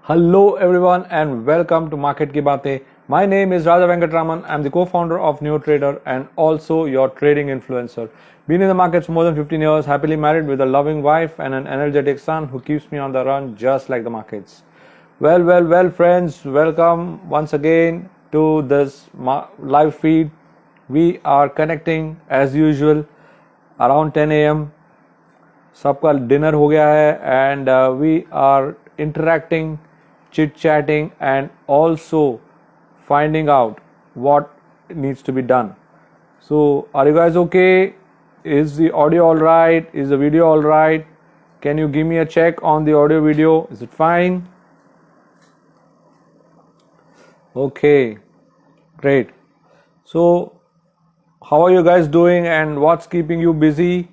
Hello everyone and welcome to Market Ki Baatein. My name is Raja Venkatraman. I'm the co-founder of NeoTrader and also your trading influencer. Been in the markets more than 15 years, happily married with a loving wife and an energetic son who keeps me on the run just like the markets. Well friends, welcome once again to this live feed. We are connecting as usual around 10 a.m. सबका dinner हो गया है and we are interacting, chit-chatting and also finding out what needs to be done. So are you guys okay? Is the audio all right? Is the video all right? Can you give me a check on the audio video? Is it fine? Okay, great. So how are you guys doing and what's keeping you busy?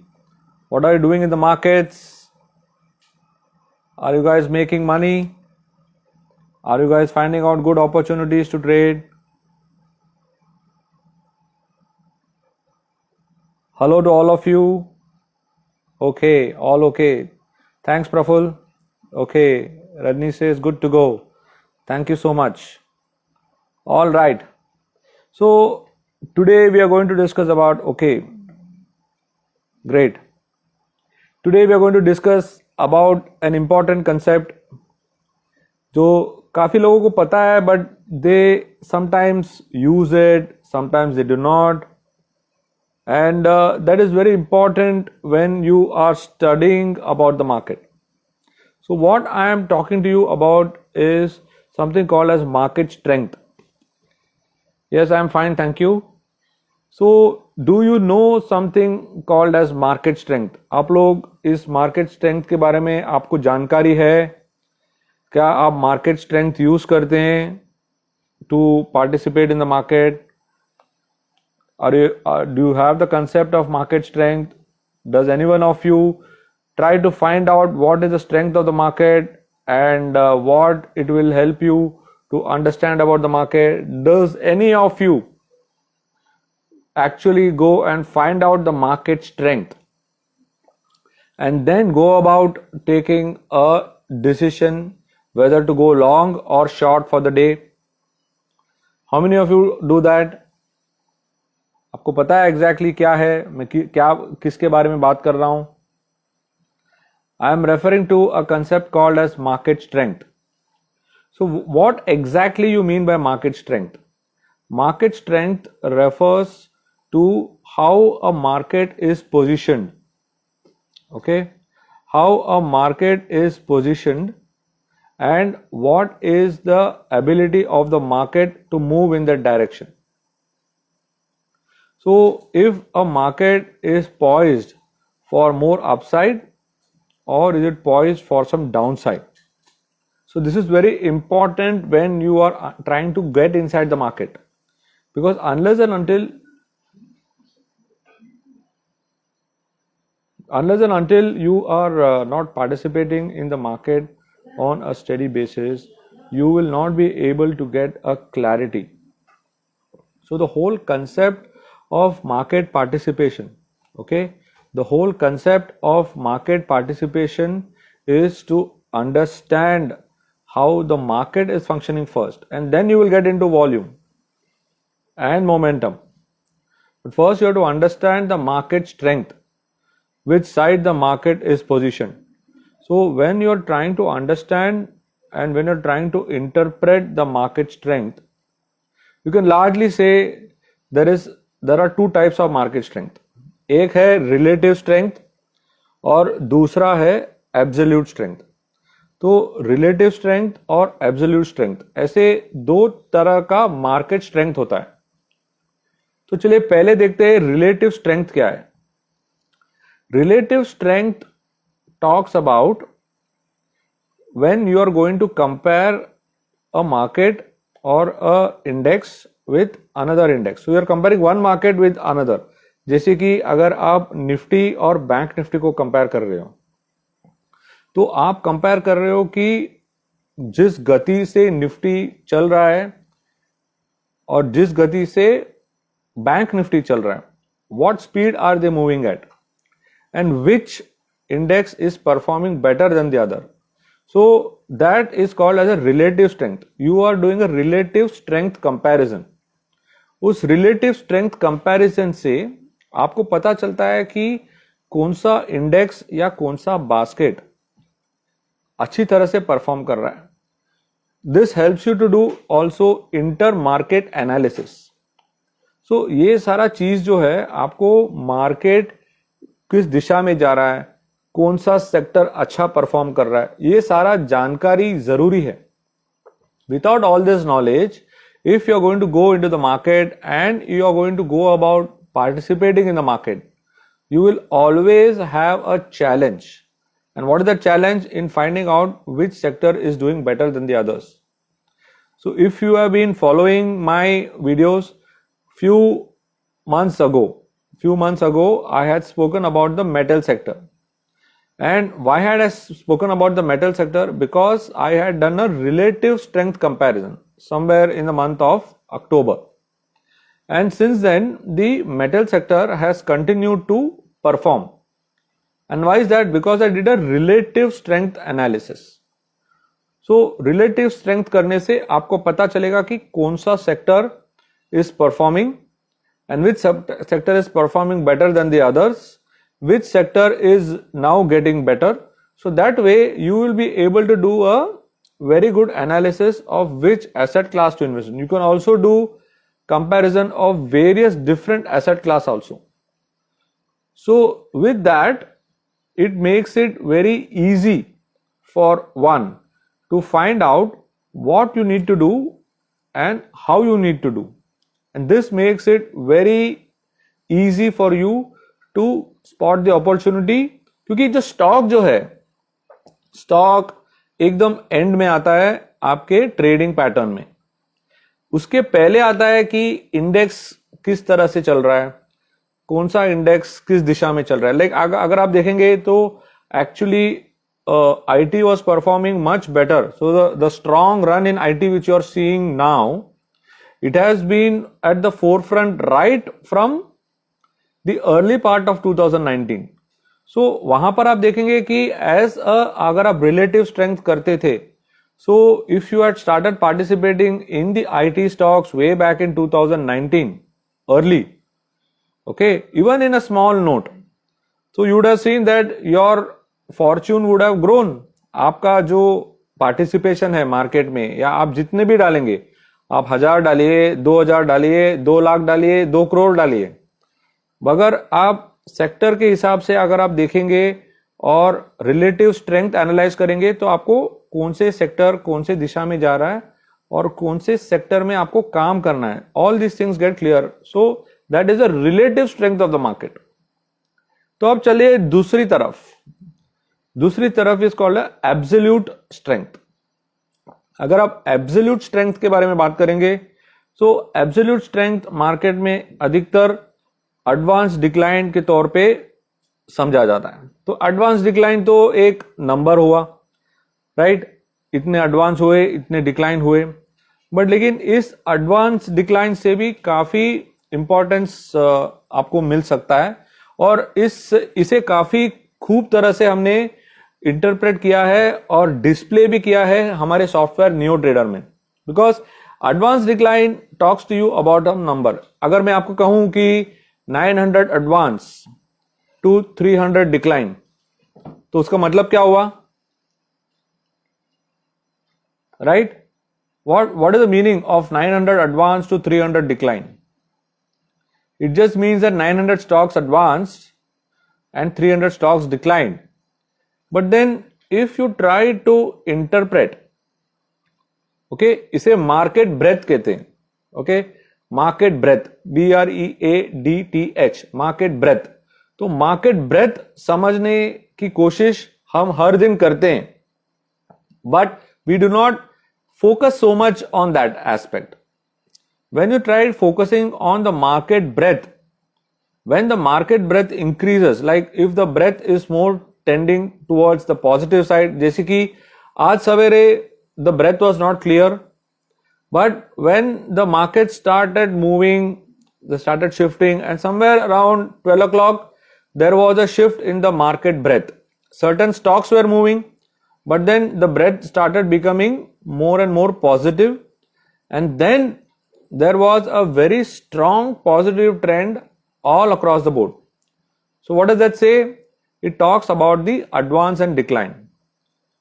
What are you doing in the markets? Are you guys making money? Are you guys finding out good opportunities to trade? Hello to all of you. Okay, all okay. Thanks, Praful. Okay, Rajni says good to go. Thank you so much. All right. So today we are going to discuss about, okay, great. Today we are going to discuss about an important concept जो काफ़ी लोगों को पता है but they sometimes use it, sometimes they do not, and that is very important when you are studying about the market. So what I am talking to you about is something called as market strength. Yes, I am fine, thank you. So do you know something called as market strength? आप लोग इस market strength के बारे में आपको जानकारी है? क्या आप market strength use करते हैं to participate in the market? Do you have the concept of market strength? Does anyone of you try to find out what is the strength of the market and what it will help you to understand about the market? Does any of you actually go and find out the market strength and then go about taking a decision whether to go long or short for the day? How many of you do that? आपको पता है exactly क्या है, मैं किसके बारे में बात कर रहा हूं? I am referring to a concept called as market strength. So what exactly you mean by market strength? Market strength refers to how a market is positioned. Okay, how a market is positioned and what is the ability of the market to move in that direction. So if a market is poised for more upside or is it poised for some downside? So this is very important when you are trying to get inside the market, because unless and until you are not participating in the market on a steady basis, you will not be able to get a clarity. So the whole concept of market participation, okay, the whole concept of market participation is to understand how the market is functioning first, and then you will get into volume and momentum. But first you have to understand the market strength, which side the market is positioned. So when you are trying to understand and when you are trying to interpret the market strength, you can largely say there are two types of market strength. एक है relative strength और दूसरा है absolute strength. तो relative strength और absolute strength ऐसे दो तरह का market strength होता है. तो चलिए पहले देखते हैं relative strength क्या है. Relative strength talks about when you are going to compare a market or a index with another index. So you are comparing one market with another. जैसे कि अगर आप निफ्टी और बैंक निफ्टी को compare कर रहे हो, तो आप कंपेयर कर रहे हो कि जिस गति से निफ्टी चल रहा है और जिस गति से बैंक निफ्टी चल रहा है, what speed are they moving at and which index is performing better than the other. So that is called as a relative strength. You are doing a relative strength comparison. उस relative strength comparison से आपको पता चलता है कि कौन सा index या कौन सा बास्केट अच्छी तरह से परफॉर्म कर रहा है. This helps you to do also inter market analysis. So ये सारा चीज जो है आपको मार्केट किस दिशा में जा रहा है, कौन सा सेक्टर अच्छा परफॉर्म कर रहा है, ये सारा जानकारी जरूरी है. Without all this knowledge, if you are going to go into the market and you are going to go about participating in the market, you will always have a challenge. And what is the challenge? In finding out which sector is doing better than the others. So if you have been following my videos, few months ago I had spoken about the metal sector. And why had I spoken about the metal sector? Because I had done a relative strength comparison somewhere in the month of October. And since then, the metal sector has continued to perform. And why is that? Because I did a relative strength analysis. So, relative strength करने से आपको पता चलेगा कि कौन सा sector is performing and which sector is performing better than the others, which sector is now getting better. So that way you will be able to do a very good analysis of which asset class to invest in. You can also do comparison of various different asset class also. So with that, it makes it very easy for one to find out what you need to do and how you need to do. And this makes it very easy for you to spot the opportunity. क्योंकि जो stock जो है, stock एकदम and में आता है आपके trading pattern में. उसके पहले आता है कि इंडेक्स किस तरह से चल रहा है, कौन सा इंडेक्स किस दिशा में चल रहा है. लाइक अगर आप देखेंगे तो actually IT was performing much better. So the strong run in IT which you are seeing now, it has been at the forefront right from the early part of 2019. So वहां पर आप देखेंगे कि अगर आप relative strength करते थे, so if you had started participating in the IT stocks way back in 2019 early, okay, even in a small note, so you would have seen that your fortune would have grown. आपका जो participation है market में, या आप जितने भी डालेंगे, आप 1000 डालिए, 2000 डालिए, 2 लाख डालिए, 2 करोड़ डालिए, मगर आप सेक्टर के हिसाब से अगर आप देखेंगे और रिलेटिव स्ट्रेंथ एनालाइज करेंगे तो आपको कौन से सेक्टर कौन से दिशा में जा रहा है और कौन से सेक्टर में आपको काम करना है, all this things get clear. So that is a relative strength of the market. तो अब चलिए दूसरी तरफ इज कॉल्ड एब्सोल्यूट स्ट्रेंथ. अगर आप एब्सोल्यूट स्ट्रेंथ के बारे में बात करेंगे, सो एब्सोल्यूट स्ट्रेंथ मार्केट में अधिकतर एडवांस डिक्लाइन के तौर पे समझा जाता है. तो एडवांस डिक्लाइन तो एक नंबर हुआ, राइट, इतने एडवांस हुए, इतने डिक्लाइन हुए. बट लेकिन इस एडवांस डिक्लाइन से भी काफी इंपॉर्टेंस आपको मिल सकता है और इसे काफी खूब तरह से हमने इंटरप्रेट किया है और डिस्प्ले भी किया है हमारे सॉफ्टवेयर नियो ट्रेडर में. Because advance decline talks to you about a number. अगर मैं आपको कहूं कि 900 एडवांस टू 300 डिक्लाइन, तो उसका मतलब क्या हुआ, right? What is the meaning of 900 advance to 300 decline? It just means that 900 stocks advanced and 300 stocks declined. But then if you try to interpret, okay, इसे market breadth कहते हैं. okay, market breadth, BREADTH, market breadth. तो market breadth समझने की कोशिश हम हर दिन करते हैं, but we do not focus so much on that aspect. When you try focusing on the market breadth, when the market breadth increases, like if the breadth is more tending towards the positive side, जैसे कि आज सवेरे the breadth was not clear, but when the market started moving, they started shifting, and somewhere around 12 o'clock there was a shift in the market breadth. Certain stocks were moving, but then the breadth started becoming more and more positive, and then there was a very strong positive trend all across the board. So what does that say? It talks about the advance and decline.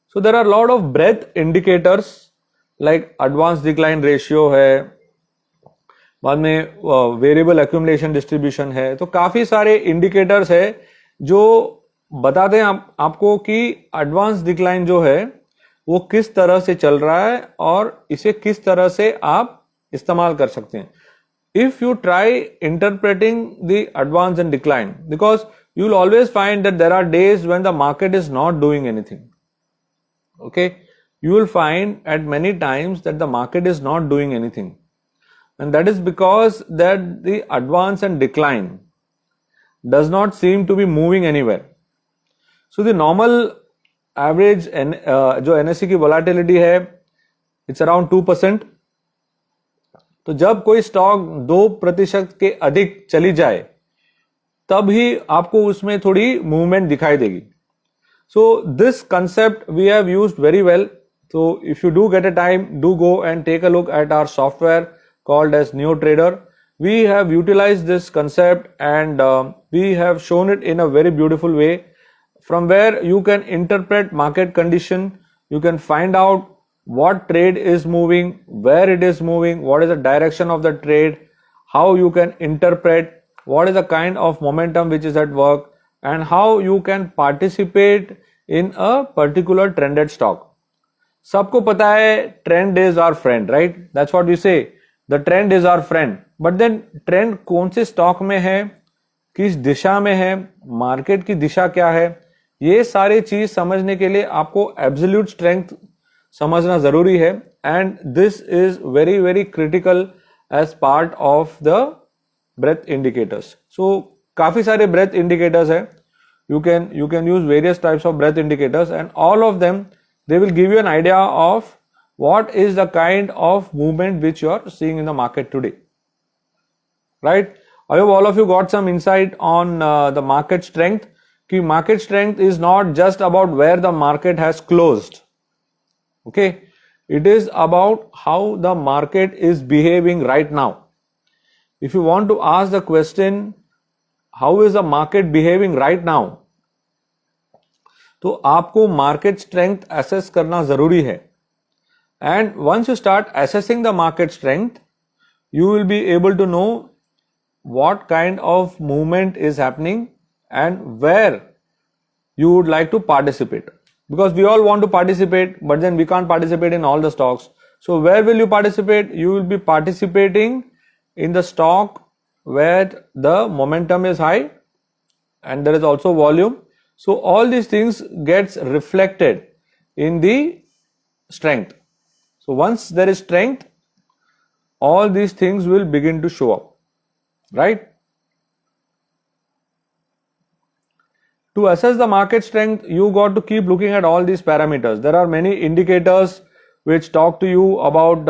So there are a lot of breadth indicators like advance decline ratio है, बाद में variable accumulation distribution है. तो काफी सारे indicators है जो बताते हैं आपको कि एडवांस डिक्लाइन जो है वो किस तरह से चल रहा है और इसे किस तरह से आप इस्तेमाल कर सकते हैं. If you try interpreting the advance and decline, because you will always find that there are days when the market is not doing anything. Okay, you will find at many times that the market is not doing anything, and that is because that the advance and decline does not seem to be moving anywhere. So the normal average जो NSE की volatility है, it's around 2%. तो जब कोई stock 2% के अधिक चली जाए तब ही आपको उसमें थोड़ी मूवमेंट दिखाई देगी. So this concept we have used very well. So if you do get a time, do go and take a look at our software called as NeoTrader. We have utilized this concept and we have shown it in a very beautiful way, from where you can interpret market condition, you can find out what trade is moving, where it is moving, what is the direction of the trade, how you can interpret what is the kind of momentum which is at work, and how you can participate in a particular trended stock. सबको पता है trend is our friend, right? That's what we say. The trend is our friend. But then trend कौन से stock में है, किस दिशा में है, मार्केट की दिशा क्या है, ये सारी चीज समझने के लिए आपको एब्सोल्यूट स्ट्रेंथ समझना जरूरी है. And this is very very critical as part of the breadth indicators. So काफी सारे ब्रेथ इंडिकेटर्स है. you can use various types of breath indicators, and all of them, they will give you an idea of what is the kind of movement which you are seeing in the market today, right? I hope all of you got some insight on the market strength. कि market strength is not just about where the market has closed, okay? It is about how the market is behaving right now. If you want to ask the question, how is the market behaving right now, तो आपको market strength assess करना जरूरी है. And once you start assessing the market strength, you will be able to know what kind of movement is happening and where you would like to participate, because we all want to participate, but then we can't participate in all the stocks. So where will you participate? You will be participating in the stock where the momentum is high and there is also volume. So all these things gets reflected in the strength. So once there is strength, all these things will begin to show up, right? To assess the market strength, you got to keep looking at all these parameters. There are many indicators which talk to you about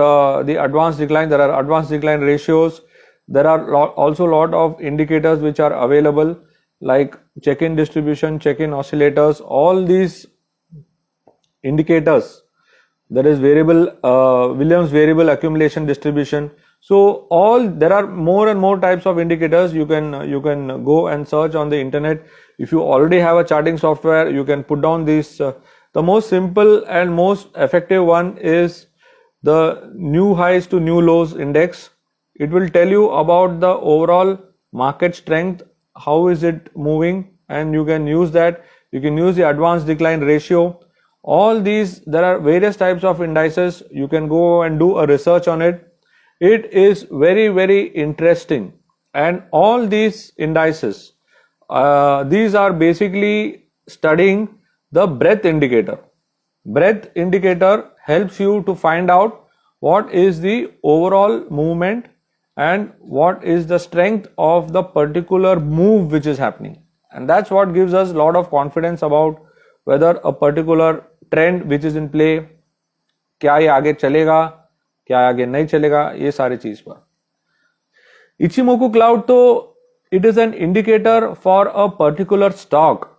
the advanced decline. There are advanced decline ratios. There are also a lot of indicators which are available, like check-in distribution, check-in oscillators, all these indicators. There is Williams variable accumulation distribution. So there are more and more types of indicators. You can go and search on the internet. If you already have a charting software, you can put down these. The most simple and most effective one is the new highs to new lows index. It will tell you about the overall market strength, how is it moving, and you can use that. You can use the advanced decline ratio. All these, there are various types of indices. You can go and do a research on it. It is very very interesting. And all these indices, these are basically studying the breadth indicator. Breadth indicator helps you to find out what is the overall movement and what is the strength of the particular move which is happening. And that's what gives us a lot of confidence about whether a particular trend which is in play, क्या ये आगे चलेगा, क्या आगे नहीं चलेगा, ये सारी चीज पर. Ichimoku cloud, तो it is an indicator for a particular stock.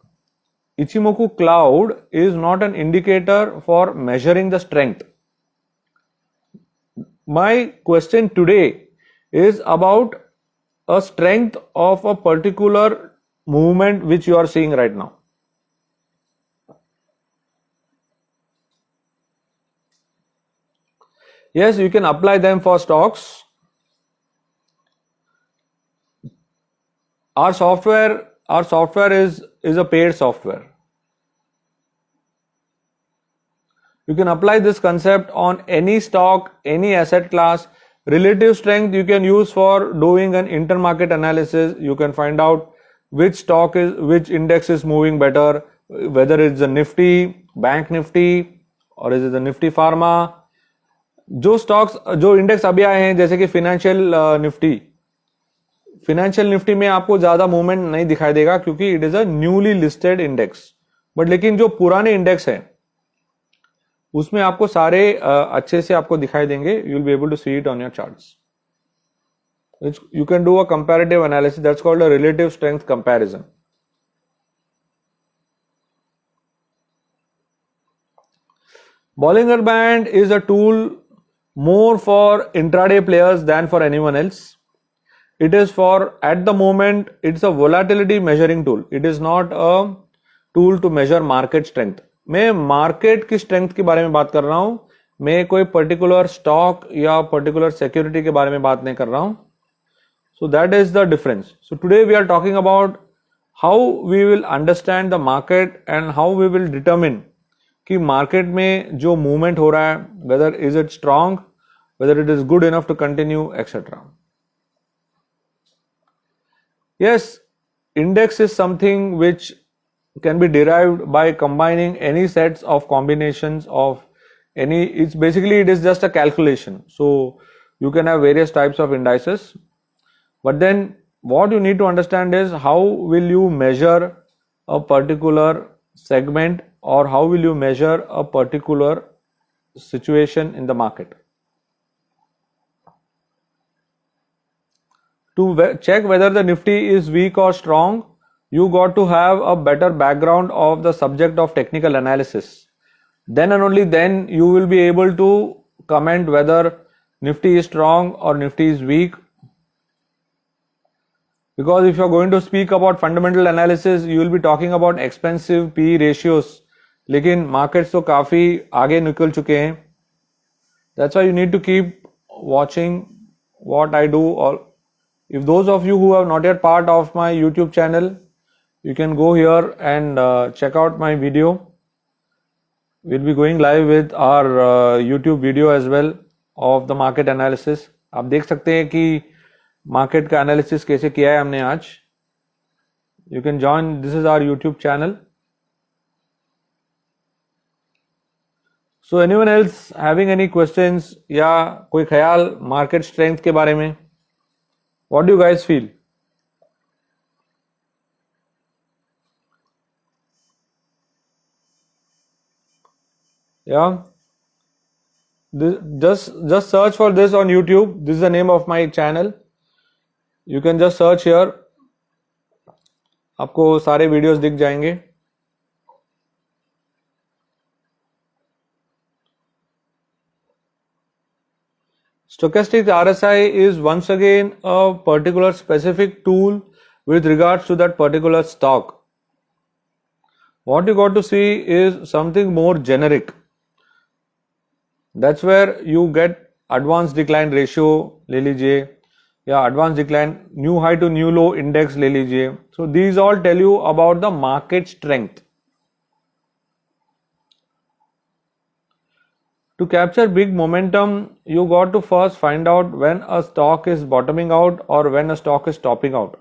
Ichimoku cloud is not an indicator for measuring the strength. My question today is about a strength of a particular movement which you are seeing right now. Yes, you can apply them for stocks. Our software is a paid software. You can apply this concept on any stock, any asset class. Relative strength you can use for doing an intermarket analysis. You can find out which index is moving better, whether it's a Nifty, Bank Nifty, or is it the Nifty Pharma. जो index अभी आए हैं जैसे कि financial Nifty में आपको ज्यादा movement नहीं दिखाई देगा क्योंकि it is a newly listed index, but लेकिन जो पुराने इंडेक्स है उसमें आपको सारे अच्छे से आपको दिखाई देंगे. You will be able to see it on your charts. You can do a comparative analysis. That's called a relative strength comparison. Bollinger Band is a tool more for intraday players than for anyone else. It is for, at the moment, it's a volatility measuring tool. It is not a tool to measure market strength. मैं market की strength के बारे में बात कर रहा हूं, मैं कोई पर्टिकुलर स्टॉक या पर्टिकुलर सिक्योरिटी के बारे में बात नहीं कर रहा हूं. So that is the difference. So today we are talking about how we will understand the market and how we will determine कि मार्केट में जो मूवमेंट हो रहा है, whether is it strong, whether it is good enough to continue, etc. Yes, index is something which can be derived by combining any sets of combinations of any, it's basically, it is just a calculation. So you can have various types of indices, but then what you need to understand is how will you measure a particular segment or how will you measure a particular situation in the market. To check whether the Nifty is weak or strong, you got to have a better background of the subject of technical analysis. Then and only then you will be able to comment whether Nifty is strong or Nifty is weak. Because if you are going to speak about fundamental analysis, you will be talking about expensive PE ratios. लेकिन markets तो काफी आगे निकल चुके हैं. That's why you need to keep watching what I do. Or if those of you who are not yet part of my YouTube channel, you can go here and check out my video. We'll be going live with our YouTube video as well of the market analysis. आप देख सकते हैं कि market का analysis कैसे किया है हमने आज. You can join. This is our YouTube channel. So anyone else having any questions या कोई ख्याल मार्केट स्ट्रेंथ के बारे में? What do you guys feel? Yeah. Just search for this on YouTube. This is the name of my channel. You can just search here. आपको सारे videos दिख जाएंगे. Stochastic RSI is once again a particular specific tool with regards to that particular stock. What you got to see is something more generic. That's where you get advanced decline ratio ले लीजिए या advanced decline, new high to new low index ले लीजिए. So these all tell you about the market strength. To capture big momentum, you got to first find out when a stock is bottoming out or when a stock is topping out.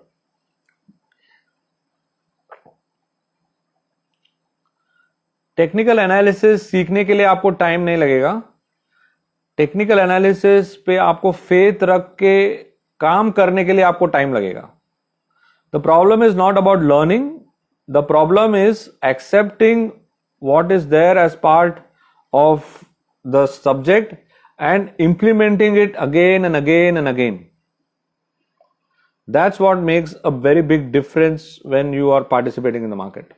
Technical analysis सीखने के लिए आपको time नहीं लगेगा. Technical analysis पे आपको faith रख के काम करने के लिए आपको टाइम लगेगा. The problem is not about learning, the problem is accepting what is there as part of the subject and implementing it again and again and again. That's what makes a very big difference when you are participating in the market.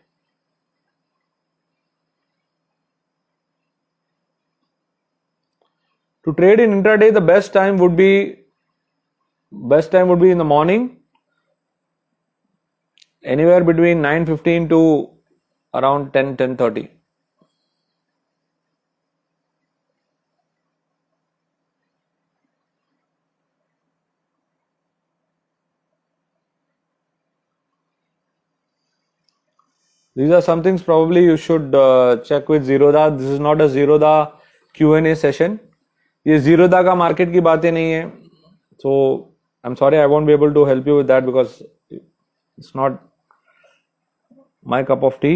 To trade in intraday, the best time would be in the morning, anywhere between 9:15 to around 10:30. These are some things probably you should check with Zerodha. This is not a Zerodha Q&A session. ये Zerodha का market की बातें नहीं है. So I'm sorry I won't be able to help you with that because it's not my cup of tea.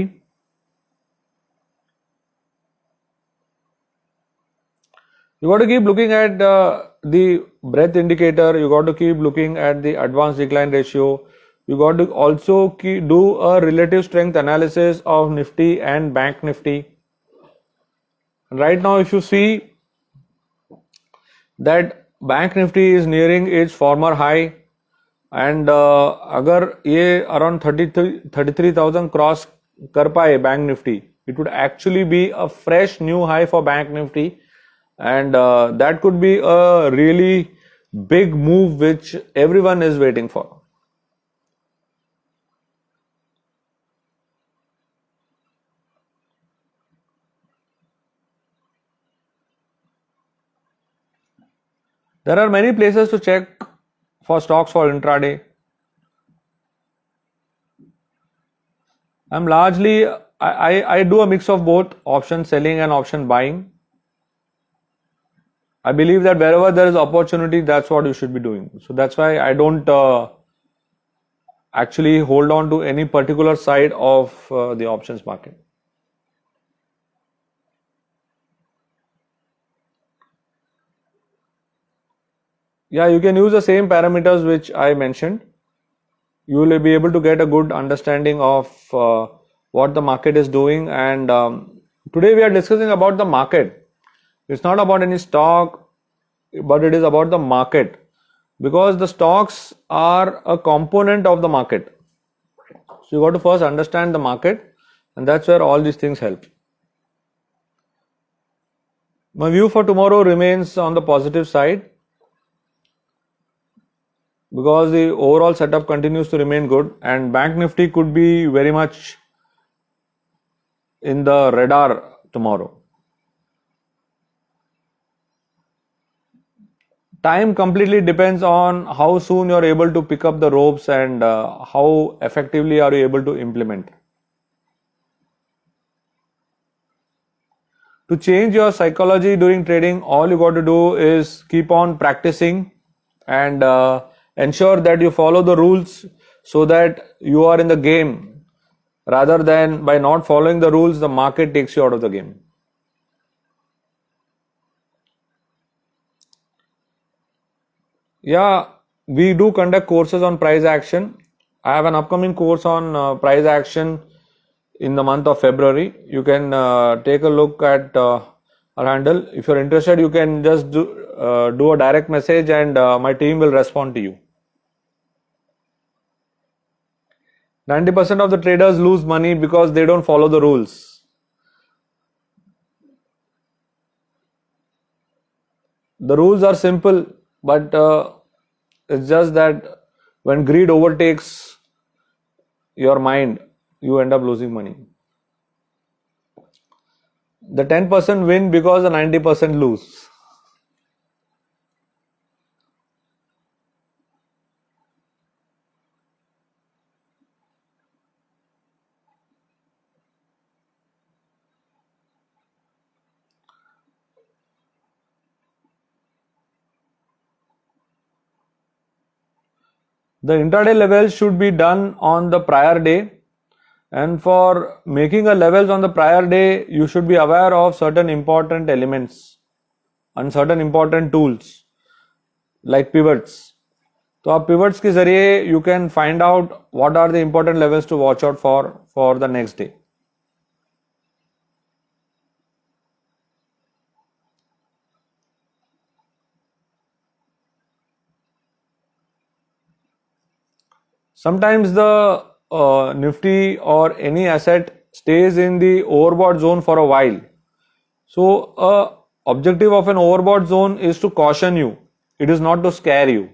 You got to keep looking at the breadth indicator. You got to keep looking at the advanced decline ratio. You got to also do a relative strength analysis of Nifty and Bank Nifty. Right now, if you see that Bank Nifty is nearing its former high, and अगर ये around 33,000 cross कर पाए Bank Nifty, it would actually be a fresh new high for Bank Nifty, and that could be a really big move which everyone is waiting for. There are many places to check for stocks for intraday. I'm largely, I do a mix of both option selling and option buying. I believe that wherever there is opportunity, that's what you should be doing. So that's why I don't actually hold on to any particular side of the options market. Yeah, you can use the same parameters which I mentioned. You will be able to get a good understanding of what the market is doing. And today we are discussing about the market. It's not about any stock, but it is about the market, because the stocks are a component of the market. So you got to first understand the market, and that's where all these things help. My view for tomorrow remains on the positive side, because the overall setup continues to remain good, and Bank Nifty could be very much in the radar tomorrow. Time completely depends on how soon you're able to pick up the ropes and how effectively are you able to implement. To change your psychology during trading, all you got to do is keep on practicing and ensure that you follow the rules so that you are in the game, rather than by not following the rules, the market takes you out of the game. Yeah, we do conduct courses on price action. I have an upcoming course on price action in the month of February. You can take a look at our handle. If you're interested, you can just do a direct message, and my team will respond to you. 90% of the traders lose money because they don't follow the rules. The rules are simple, but it's just that when greed overtakes your mind, you end up losing money. The 10% win because the 90% lose. The intraday levels should be done on the prior day, and for making a levels on the prior day, you should be aware of certain important elements and certain important tools like pivots. So आप pivots के जरिए you can find out what are the important levels to watch out for the next day. Sometimes the Nifty or any asset stays in the overbought zone for a while. So Objective of an overbought zone is to caution you. It is not to scare you.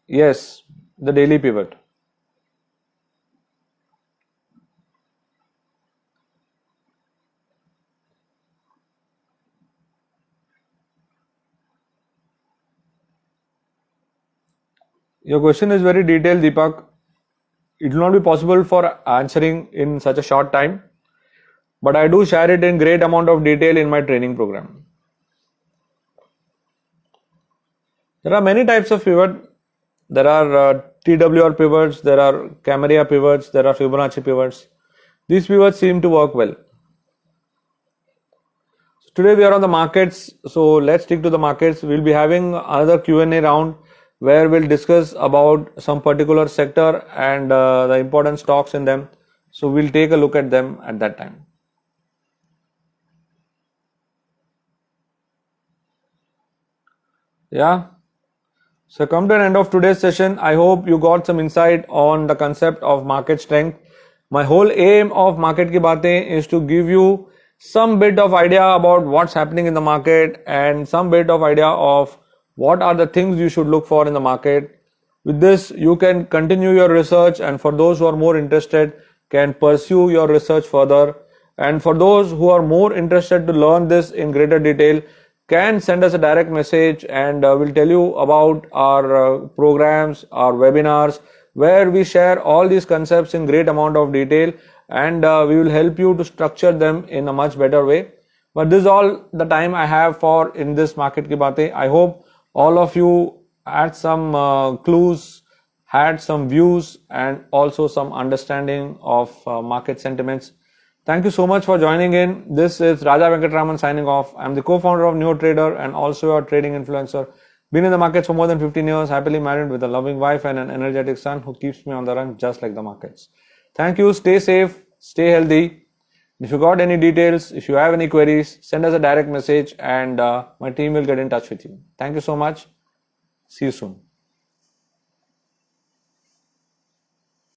Yes, the daily pivot. Your question is very detailed, Deepak. It will not be possible for answering in such a short time, but I do share it in great amount of detail in my training program. There are many types of pivot. There are TWR pivots, there are Camarilla pivots, there are Fibonacci pivots. These pivots seem to work well. Today we are on the markets, so let's stick to the markets. We'll be having another Q&A round where we'll discuss about some particular sector and the important stocks in them. So we'll take a look at them at that time. Yeah. So come to an end of today's session. I hope you got some insight on the concept of market strength. My whole aim of Market Ki Baatein is to give you some bit of idea about what's happening in the market and some bit of idea of what are the things you should look for in the market. With this, you can continue your research, and for those who are more interested, can pursue your research further. And for those who are more interested to learn this in greater detail, can send us a direct message, and we'll tell you about our programs, our webinars, where we share all these concepts in great amount of detail, and we will help you to structure them in a much better way. But this is all the time I have for in this Market Ki Baatein. I hope all of you had some clues, had some views, and also some understanding of market sentiments. Thank you so much for joining in. This is Raja Venkatraman signing off. I'm the co-founder of NeoTrader and also a trading influencer. Been in the markets for more than 15 years, happily married with a loving wife and an energetic son who keeps me on the run just like the markets. Thank you. Stay safe, stay healthy. If you got any details, if you have any queries, send us a direct message and my team will get in touch with you. Thank you so much. See you soon.